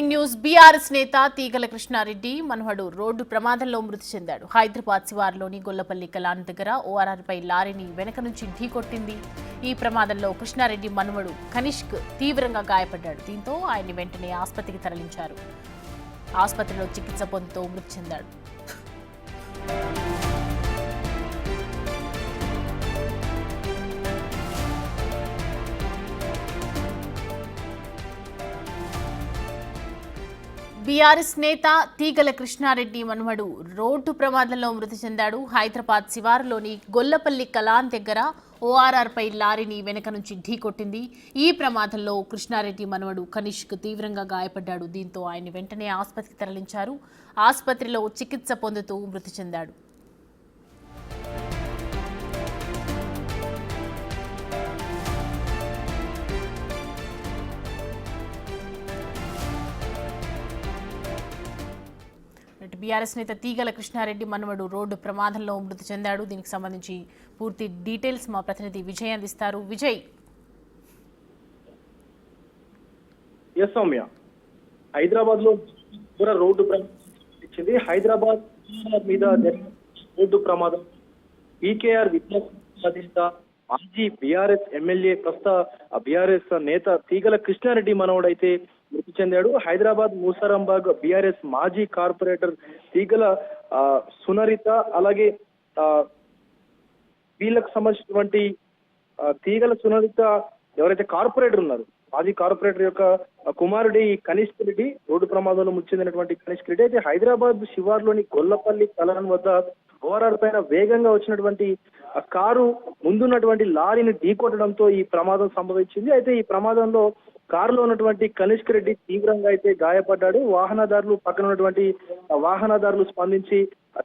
News BRS నేత తీగల కృష్ణారెడ్డి మనవడు రోడ్డు ప్రమాదంలో మృతి చెందాడు. హైదరాబాద్ శివారులోని గొల్లపల్లి కలాన్ దగ్గర ఓఆర్ఆర్పై లారీని వెనక నుంచి ఢీకొట్టింది. ఈ ప్రమాదంలో కృష్ణారెడ్డి మనవడు కనిష్క్ తీవ్రంగా గాయపడ్డాడు. దీంతో ఆయన్ని వెంటనే ఆసుపత్రికి తరలించారు. ఆసుపత్రిలో చికిత్స పొందుతూ మృతి చెందాడు. బీఆర్ఎస్ నేత తీగల కృష్ణారెడ్డి మనవడు రోడ్డు ప్రమాదంలో మృతి చెందాడు. హైదరాబాద్ శివారులోని గొల్లపల్లి కలాన్ దగ్గర ఓఆర్ఆర్పై లారీని వెనక నుంచి ఢీకొట్టింది. ఈ ప్రమాదంలో కృష్ణారెడ్డి మనవడు కనిష్క్ తీవ్రంగా గాయపడ్డాడు. దీంతో ఆయన్ని వెంటనే ఆసుపత్రికి తరలించారు. ఆసుపత్రిలో చికిత్స పొందుతూ మృతి చెందాడు. బీఆర్ఎస్ నేత తీగల కృష్ణారెడ్డి మనవడు రోడ్డు ప్రమాదంలో మృతి చెందాడు. దీనికి సంబంధించి పూర్తి డీటెయిల్స్ మా ప్రతినిధి విజయ్ అందిస్తారు. విజయ్. సౌమ్య, హైదరాబాద్ లో రోడ్డు ప్రమాదం హైదరాబాద్ మీద రోడ్డు ప్రమాదం పీకేఆర్ విద్యార్థి మాజీ బీఆర్ఎస్ ఎమ్మెల్యే ప్రస్తుత బీఆర్ఎస్ నేత తీగల కృష్ణారెడ్డి మనవడైతే మృతి చెందాడు. హైదరాబాద్ మూసారాంబాగ్ బీఆర్ఎస్ మాజీ కార్పొరేటర్ తీగల సునరిత, అలాగే వీళ్ళకు సంబంధించినటువంటి తీగల సునరిత ఎవరైతే కార్పొరేటర్ ఉన్నారు, మాజీ కార్పొరేటర్ యొక్క కుమారుడి కనిష్క్ రెడ్డి రోడ్డు ప్రమాదంలో మృతి చెందినటువంటి కనిష్క్ రెడ్డి అయితే హైదరాబాద్ శివార్లోని గొల్లపల్లి కలాన్ వద్ద ఓఆర్ఆర్ పైన వేగంగా వచ్చినటువంటి కారు ముందున్నటువంటి లారీని ఢీకొట్టడంతో ఈ ప్రమాదం సంభవించింది. అయితే ఈ ప్రమాదంలో కారులో ఉన్నటువంటి కనిష్క్ రెడ్డి తీవ్రంగా అయితే గాయపడ్డాడు. పక్కన ఉన్నటువంటి వాహనదారులు స్పందించి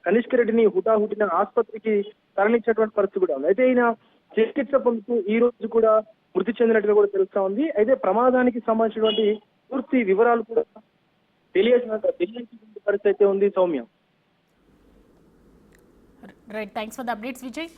కనిష్క్ రెడ్డిని హుటాహుటిన ఆసుపత్రికి తరలించినటువంటి పరిస్థితి కూడా ఉంది. అయితే ఈయన చికిత్స పొందుతూ ఈ రోజు కూడా మృతి చెందినట్టుగా కూడా తెలుస్తా ఉంది. అయితే ప్రమాదానికి సంబంధించినటువంటి పూర్తి వివరాలు కూడా తెలియాల్సినటువంటి పరిస్థితి అయితే ఉంది. Soumya. Right, thanks for the updates Vijay.